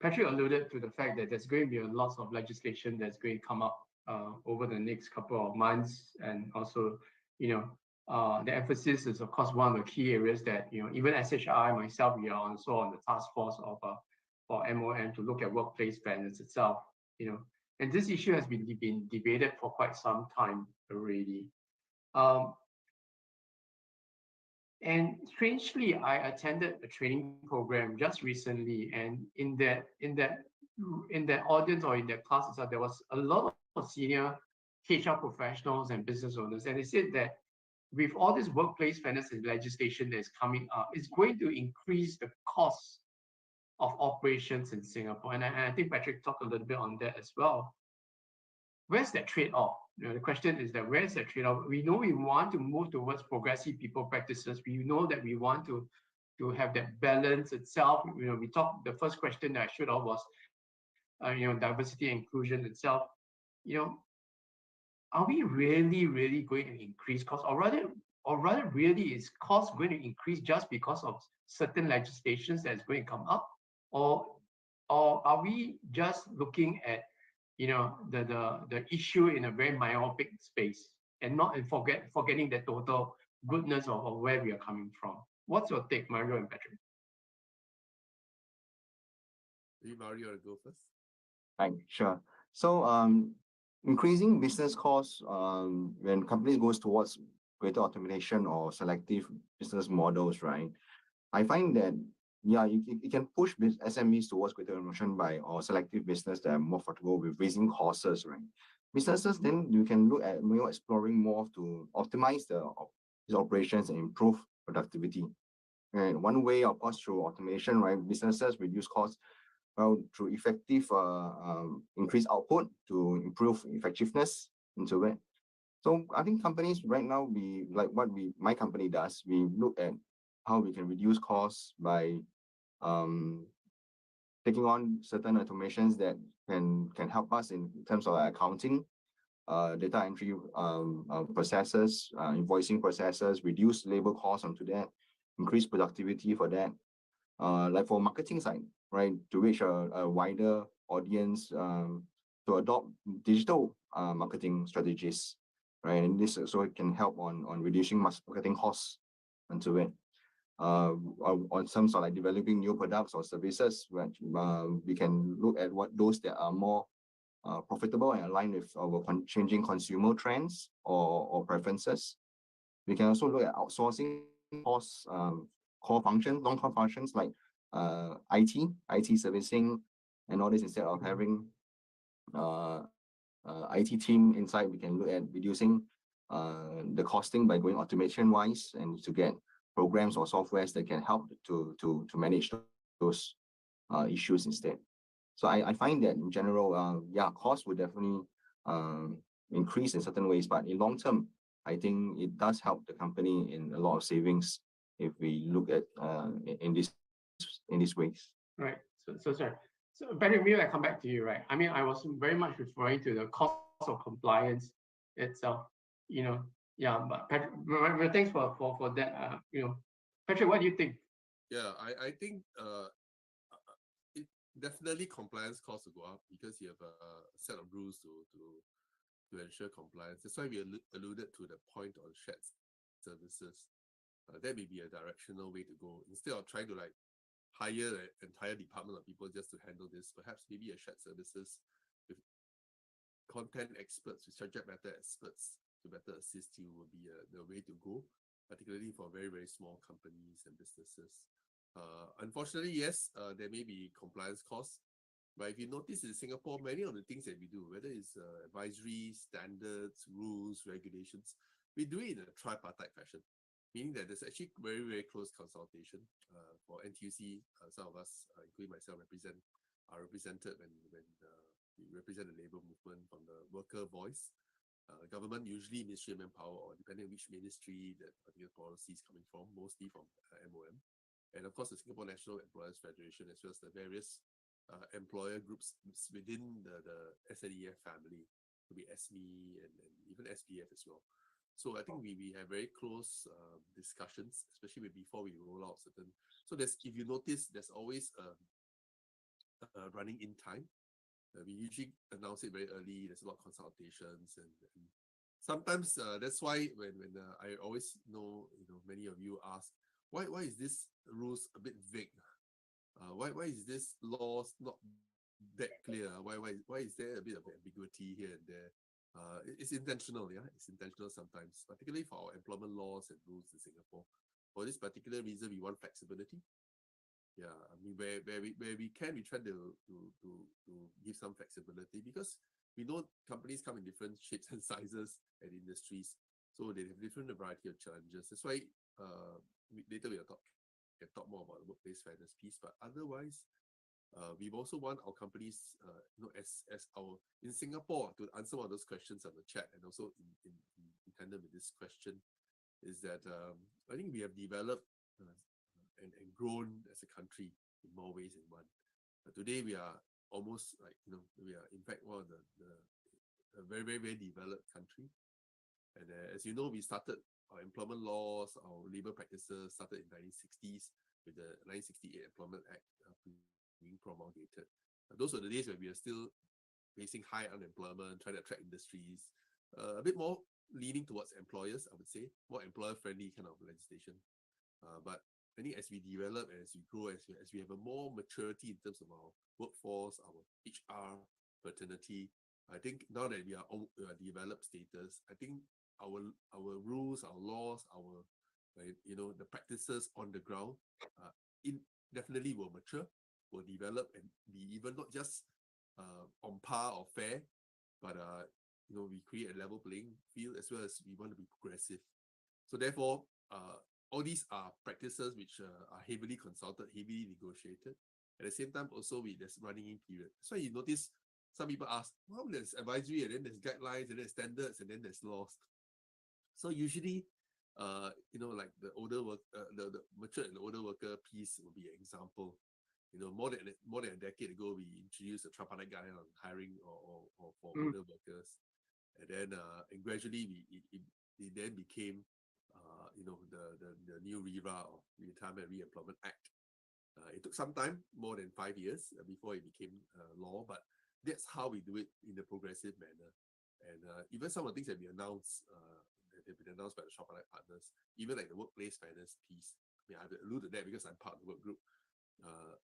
Patrick alluded to the fact that there's going to be lots of legislation that's going to come up over the next couple of months, and also, the emphasis is of course one of the key areas that even SHRI myself, we are also on the task force of for MOM to look at workplace fairness itself. And this issue has been debated for quite some time already. And strangely, I attended a training program just recently, and in that audience or in that class itself, there was a lot of senior HR professionals and business owners, and they said that with all this workplace fairness legislation that is coming up, it's going to increase the cost of operations in Singapore. And I think Patrick talked a little bit on that as well. Where's that trade-off? The question is that where's that trade-off? We know we want to move towards progressive people practices. We know that we want to have that balance itself. We talked, the first question that I should have was, diversity and inclusion itself. Are we really going to increase costs, or rather really is cost going to increase just because of certain legislations that's going to come up, or are we just looking at the issue in a very myopic space and not forgetting the total goodness of where we are coming from? What's your take, Mario and Patrick? Mario, go first. Right, sure. So increasing business costs when companies goes towards greater automation or selective business models, right? I find that you can push SMEs towards greater automation or selective business that are more comfortable with raising costs, right? Businesses, then you can look at exploring more to optimize the operations and improve productivity. And one way, of course, through automation, right? Businesses reduce costs through effective increase output to improve effectiveness into it. So I think companies right now, my company does, we look at how we can reduce costs by taking on certain automations that can help us in terms of accounting, data entry processes, invoicing processes, reduce labor costs onto that, increase productivity for that. Like for marketing side, right, to reach a wider audience, to adopt digital marketing strategies, right, and this also can help on reducing marketing costs onto it. On some sort of developing new products or services, which we can look at what those that are more profitable and aligned with our changing consumer trends or preferences. We can also look at outsourcing costs, core functions, non-core functions like IT servicing and all this. Instead of having IT team inside, we can look at reducing the costing by going automation wise and to get programs or softwares that can help to manage those issues instead. So I find that in general, costs would definitely increase in certain ways, but in long term, I think it does help the company in a lot of savings if we look at in these ways. Right. So sorry. So Patrick, maybe I come back to you, right? I mean, I was very much referring to the cost of compliance itself. But Patrick, thanks for that. Patrick, what do you think? Yeah, I think it definitely compliance costs will go up because you have a set of rules to ensure compliance. That's why we alluded to the point on shared services. That may be a directional way to go. Instead of trying to hire an entire department of people just to handle this, perhaps maybe a shared services with content experts, with subject matter experts to better assist you will be the way to go, particularly for very, very small companies and businesses. Unfortunately, yes, there may be compliance costs, but if you notice in Singapore, many of the things that we do, whether it's advisory, standards, rules, regulations, we do it in a tripartite fashion, meaning that there's actually very, very close consultation. For NTUC, some of us, including myself, are represented when we represent the labour movement from the worker voice. Government, usually Ministry of Manpower, or depending on which ministry that particular policy is coming from, mostly from MOM. And of course, the Singapore National Employers Federation, as well as the various employer groups within the SNEF family, to be SME and even SPF as well. So I think we have very close discussions, especially before we roll out certain. So if you notice, there's always a running in time We usually announce it very early. There's a lot of consultations, and sometimes that's why when I always know, many of you ask, why is this rules a bit vague? Why is this laws not that clear? Why is there a bit of ambiguity here and there? It's intentional, yeah. It's intentional sometimes, particularly for our employment laws and rules in Singapore. For this particular reason, we want flexibility. Yeah, I mean, where we can, we try to give some flexibility, because we know companies come in different shapes and sizes and industries, so they have different variety of challenges. That's why later we can talk more about the workplace fairness piece. But otherwise, we also want our companies, as our in Singapore, to answer one of those questions on the chat, and also in tandem with this question, is that I think we have developed and grown as a country in more ways than one. Today we are almost like, we are in fact one of the a very, very, very developed country. And as you know, we started our employment laws, our labor practices started in 1960s with the 1968 Employment Act being promulgated. Those were the days when we are still facing high unemployment, trying to attract industries, a bit more leaning towards employers, I would say, more employer-friendly kind of legislation. But I think as we develop, as we grow, as we have a more maturity in terms of our workforce, our HR, fraternity, I think now that we are developed status, I think our rules, our laws, our the practices on the ground, definitely will mature, will develop, and be even not just on par or fair, but we create a level playing field, as well as we want to be progressive. So therefore, all these are practices which are heavily consulted, heavily negotiated. At the same time, also there's running in period. So you notice some people ask, well, there's advisory, and then there's guidelines, and there's standards, and then there's laws. So usually, like the older work, the mature and the older worker piece will be an example. More than a decade ago, we introduced a tripartite guideline on hiring or for older workers, and then and gradually it then became the new RERA, or Retirement Re-Employment Act. It took some time, more than 5 years, before it became law, but that's how we do it in a progressive manner. And even some of the things that we announced, that have been announced by the tripartite partners, even like the workplace fairness piece, I mean, I've alluded to that because I'm part of the work group.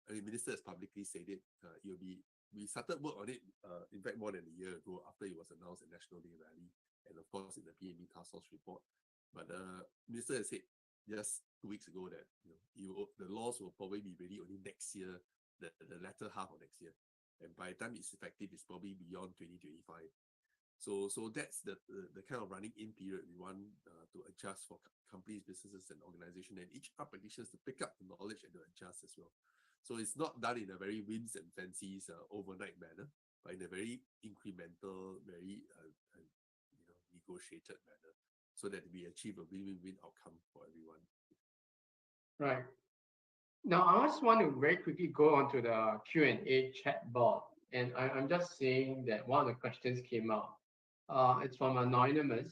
The minister has publicly said it. We started work on it, in fact, more than a year ago, after it was announced at National Day Rally, and of course in the PME Task Force report. But the minister has said just 2 weeks ago that the laws will probably be ready only next year, the latter half of next year, and by the time it's effective, it's probably beyond 2025. So that's the kind of running in period we want to adjust for companies, businesses, and organizations, and each practitioners to pick up the knowledge and to adjust as well. So it's not done in a very whims and fancies overnight manner, but in a very incremental, very negotiated manner, so that we achieve a win-win-win outcome for everyone. Right. Now, I just want to very quickly go onto the Q&A chat board, and I'm just saying that one of the questions came out. It's from Anonymous,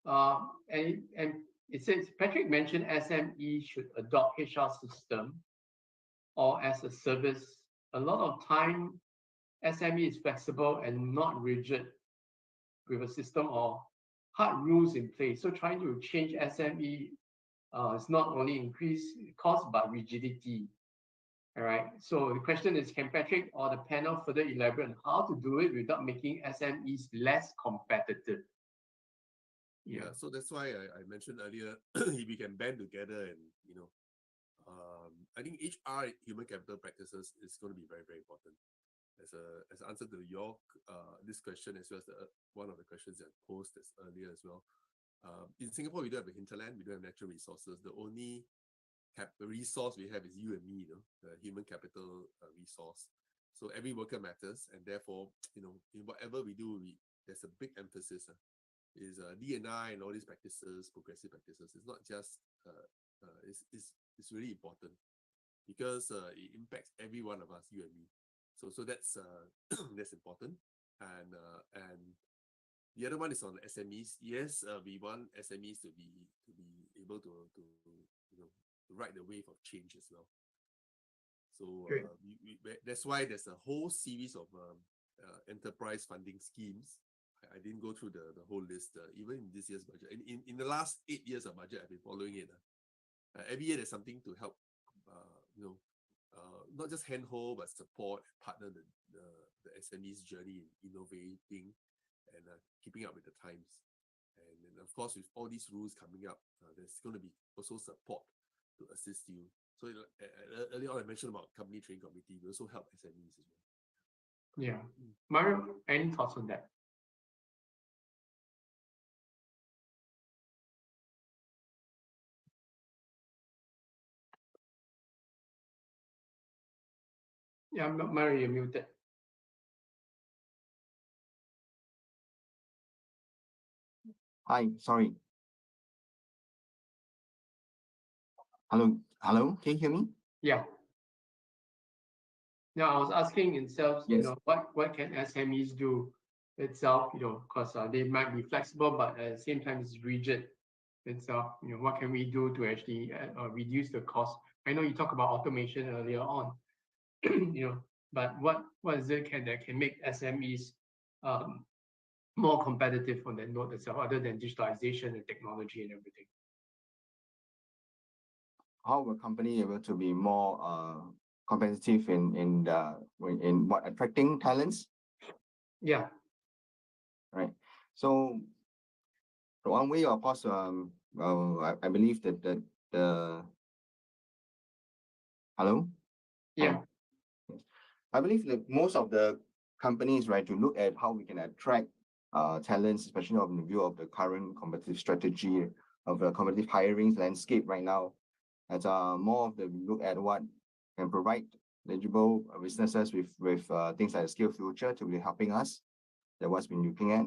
and it says, Patrick mentioned SME should adopt HR system or as a service. A lot of time, SME is flexible and not rigid with a system or hard rules in place. So trying to change SME is not only increase cost, but rigidity. All right. So the question is, can Patrick or the panel further elaborate on how to do it without making SMEs less competitive? Yeah, so that's why I mentioned earlier, if we can band together and, I think HR, human capital practices, is going to be very, very important. As an answer to your this question, as well as one of the questions that posed earlier as well. In Singapore, we don't have a hinterland, we don't have natural resources. The only resource we have is you and me, the human capital resource. So every worker matters, and therefore, in whatever we do, there's a big emphasis. Is D&I and all these practices, progressive practices. It's not just it's really important, because it impacts every one of us, you and me. So that's that's important. And the other one is on SMEs. Yes, we want SMEs to be able to ride the wave of change as well. So that's why there's a whole series of enterprise funding schemes. I didn't go through the whole list, even in this year's budget. In the last 8 years of budget, I've been following it. Every year there's something to help, not just handhold, but support, partner the SME's journey in innovating and keeping up with the times. And then of course, with all these rules coming up, there's going to be also support to assist you. So earlier on, I mentioned about company training committee. We also help SMEs as well. Yeah. Mario, any thoughts on that? Yeah, Mario, you're muted. Hi, sorry. Hello, can you hear me? Yeah. Now I was asking itself, Yes. what can SMEs do itself, because they might be flexible, but at the same time it's rigid itself. What can we do to actually reduce the cost? I know you talked about automation earlier on, but what is it that can make SMEs more competitive on that note itself, other than digitalization and technology and everything? How will company able to be more competitive in what attracting talents? Yeah. Right. So one way, of course, I believe that the hello. Yeah. I believe that most of the companies, right, to look at how we can attract talents, especially in the view of the current competitive strategy of the competitive hiring landscape right now, as more of the look at what can provide eligible businesses with things like Skill Future to be helping us. That what's been looking at,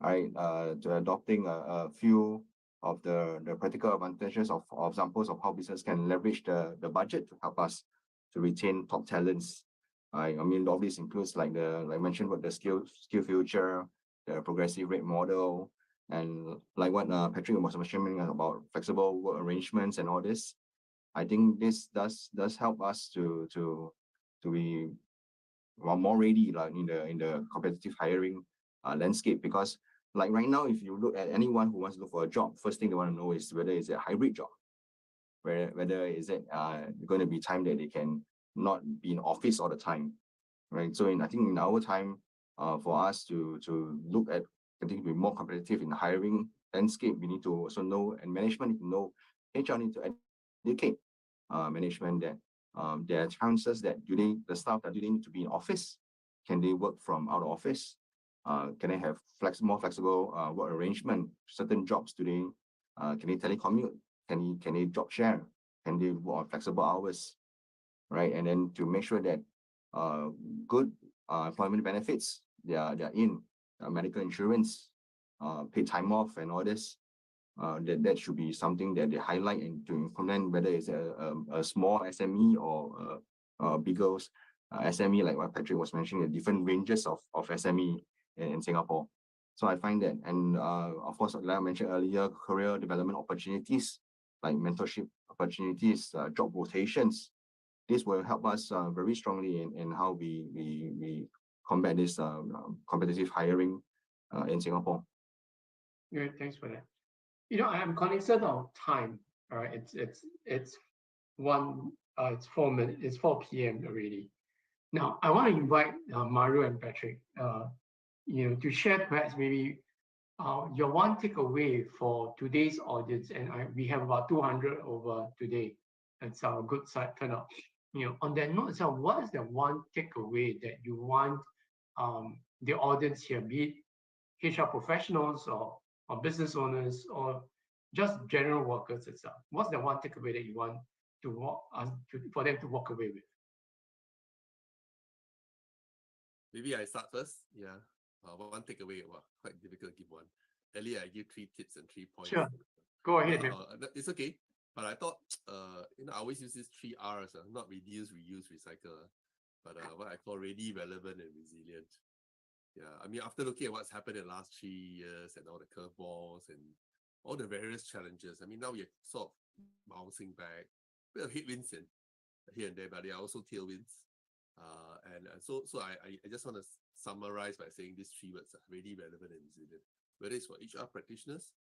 right? To adopting a few of the practical advantages of examples of how business can leverage the budget to help us to retain top talents. I mean, all this includes like I mentioned, what the skill future, the progressive rate model, and like what Patrick was mentioning about flexible work arrangements and all this. I think this does help us to be more ready like in the competitive hiring landscape, because like right now, if you look at anyone who wants to look for a job, first thing they want to know is whether it's a hybrid job, whether is it going to be time that they can not be in office all the time, right? So I think in our time, for us to look at continue to be more competitive in the hiring landscape, we need to also know, and management need to know, HR need to educate management that there are chances that the staff that do they need to be in office? Can they work from out of office? Can they have more flexible work arrangement? Certain jobs today, can they telecommute? Can they job share? Can they work on flexible hours? Right, and then to make sure that good employment benefits they are in, medical insurance, paid time off, and all this. That should be something that they highlight and to implement, whether it's a small SME or a bigger SME, like what Patrick was mentioning, the different ranges of SME in Singapore. So I find that, and of course, like I mentioned earlier, career development opportunities, like mentorship opportunities, job rotations. This will help us very strongly in how we combat this competitive hiring in Singapore. Yeah, thanks for that. I'm cognizant of time. All right, it's 4 minutes. It's 4 p.m. already. Now I want to invite Mario and Patrick, to share perhaps maybe your one takeaway for today's audience, and we have about 200 over today. That's a good side turnout. On that note itself, what is the one takeaway that you want the audience here, be it HR professionals or business owners or just general workers itself? What's the one takeaway that you want for them to walk away with? Maybe I start first. Yeah. One takeaway, quite difficult to give one. Earlier, I give 3 tips and 3 points. Sure. Go ahead. It's okay. But I thought, I always use these 3 R's, not reduce, reuse, recycle, but what I call ready, relevant, and resilient. Yeah, I mean, after looking at what's happened in the last 3 years and all the curveballs and all the various challenges, I mean, now we're sort of bouncing back. A bit of headwinds here and there, but there are also tailwinds. So I just want to summarize by saying these three words are really relevant and resilient, whether it's for HR practitioners,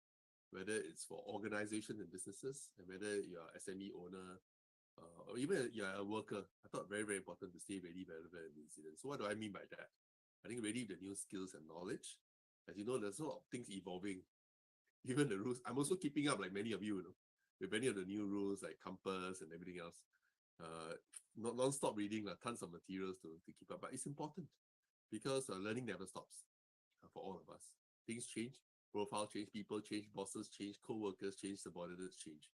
whether it's for organizations and businesses, and whether you're an SME owner, or even you're a worker. I thought very, very important to stay really relevant and resilient. So what do I mean by that? I think really the new skills and knowledge. As you know, there's a lot of things evolving. Even the rules. I'm also keeping up, like many of you, with many of the new rules like Compass and everything else. Non-stop reading, tons of materials to keep up. But it's important because learning never stops for all of us. Things change, profile change, people change, bosses change, co-workers change, subordinates change.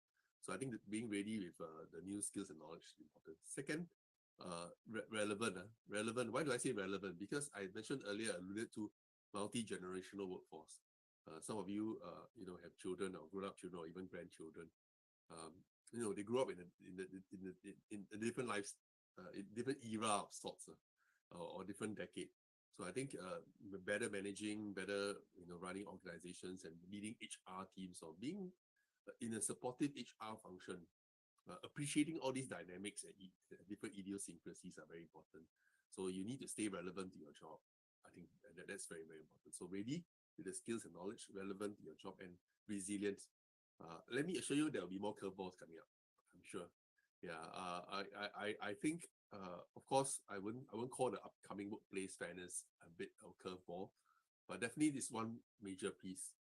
So I think that being ready with the new skills and knowledge is important. Second, relevant. Relevant. Why do I say relevant? Because I mentioned earlier, alluded to multi-generational workforce. Some of you, have children or grown-up children or even grandchildren. They grew up in a different lives, in different era of sorts, or different decade. So I think better managing, better running organizations and leading HR teams or being in a supportive HR function, appreciating all these dynamics and different idiosyncrasies are very important. So you need to stay relevant to your job. I think that's very, very important. So ready with the skills and knowledge relevant to your job and resilient. Let me assure you there will be more curveballs coming up, I'm sure. Yeah, I think, of course, I won't call the upcoming workplace fairness a bit of a curveball, but definitely this one major piece.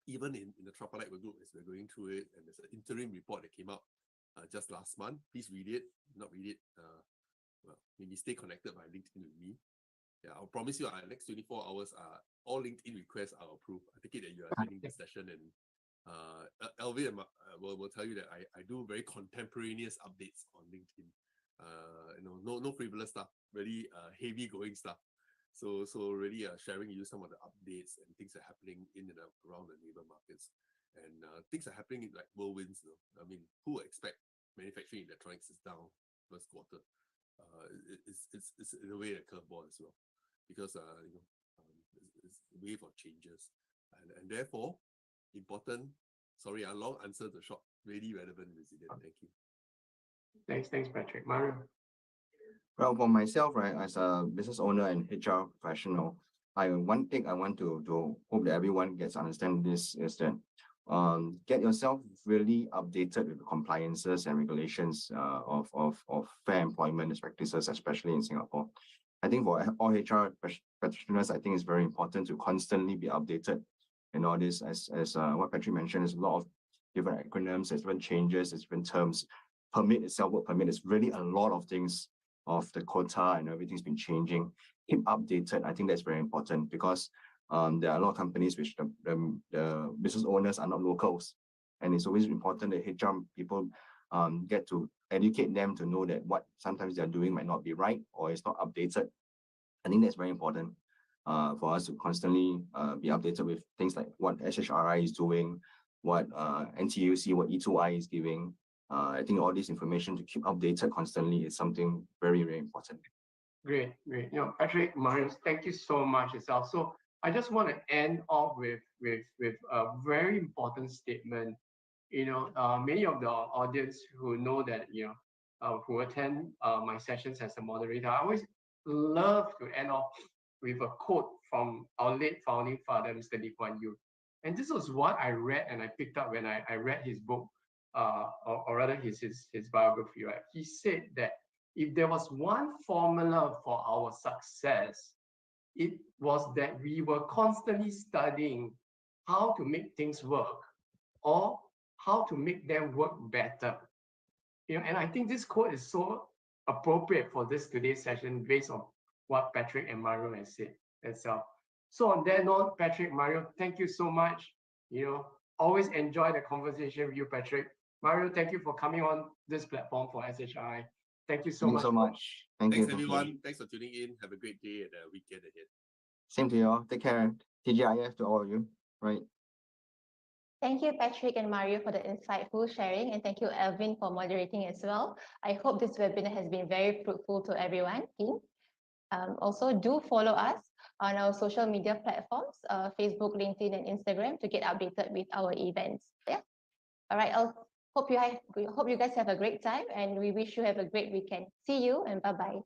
Even in the Tripartite Group, as we're going through it, and there's an interim report that came out just last month. Please read it. Not read it. Maybe stay connected by LinkedIn with me. Yeah, I'll promise you, our next 24 hours, all LinkedIn requests are approved. I take it that you are attending this session, and Alvin will tell you that I do very contemporaneous updates on LinkedIn. No frivolous stuff, really heavy going stuff. So really sharing you some of the updates and things that are happening in and around the labor markets, and things are happening like whirlwinds. I mean, who would expect manufacturing electronics is down first quarter? It's in a way a curveball as well, because it's a wave of changes, and therefore important. Sorry, a long answer to short, really relevant, resilient. Thank you. Thanks, Patrick. Mario. Well, for myself, right, as a business owner and HR professional, one thing I want to hope that everyone gets to understand this is that get yourself really updated with the compliances and regulations of fair employment practices, especially in Singapore. I think for all HR practitioners, I think it's very important to constantly be updated in all this. As what Patrick mentioned, there's a lot of different acronyms, there's different changes, there's different terms. Permit itself, work permit, is really a lot of things of the quota and everything's been changing. Keep updated. I think that's very important because there are a lot of companies which the business owners are not locals, and it's always important that HR people get to educate them to know that what sometimes they're doing might not be right or it's not updated. I think that's very important for us to constantly be updated with things like what SHRI is doing, what NTUC, what E2I is giving. I think all this information to keep updated constantly is something very, very important. Great. Patrick, Mario, thank you so much yourself. So I just want to end off with a very important statement. Many of the audience who know that, who attend my sessions as a moderator, I always love to end off with a quote from our late founding father, Mr. Lee Kuan Yew. And this was what I read and I picked up when I read his book, or rather his biography, right? He said that if there was one formula for our success, it was that we were constantly studying how to make things work or how to make them work better. And I think this quote is so appropriate for today's session based on what Patrick and Mario has said itself. So on that note, Patrick, Mario, thank you so much. Always enjoy the conversation with you, Patrick. Mario, thank you for coming on this platform for SHRI. Thank you so much. Thanks so much. Thanks everyone. Thanks for tuning in. Have a great day and a weekend ahead. Same to you all. Take care. TGIF to all of you. Right. Thank you, Patrick and Mario, for the insightful sharing, and thank you, Alvin, for moderating as well. I hope this webinar has been very fruitful to everyone. Also, do follow us on our social media platforms, Facebook, LinkedIn, and Instagram to get updated with our events. Yeah. All right. Hope you guys have a great time, and we wish you have a great weekend. See you and bye-bye.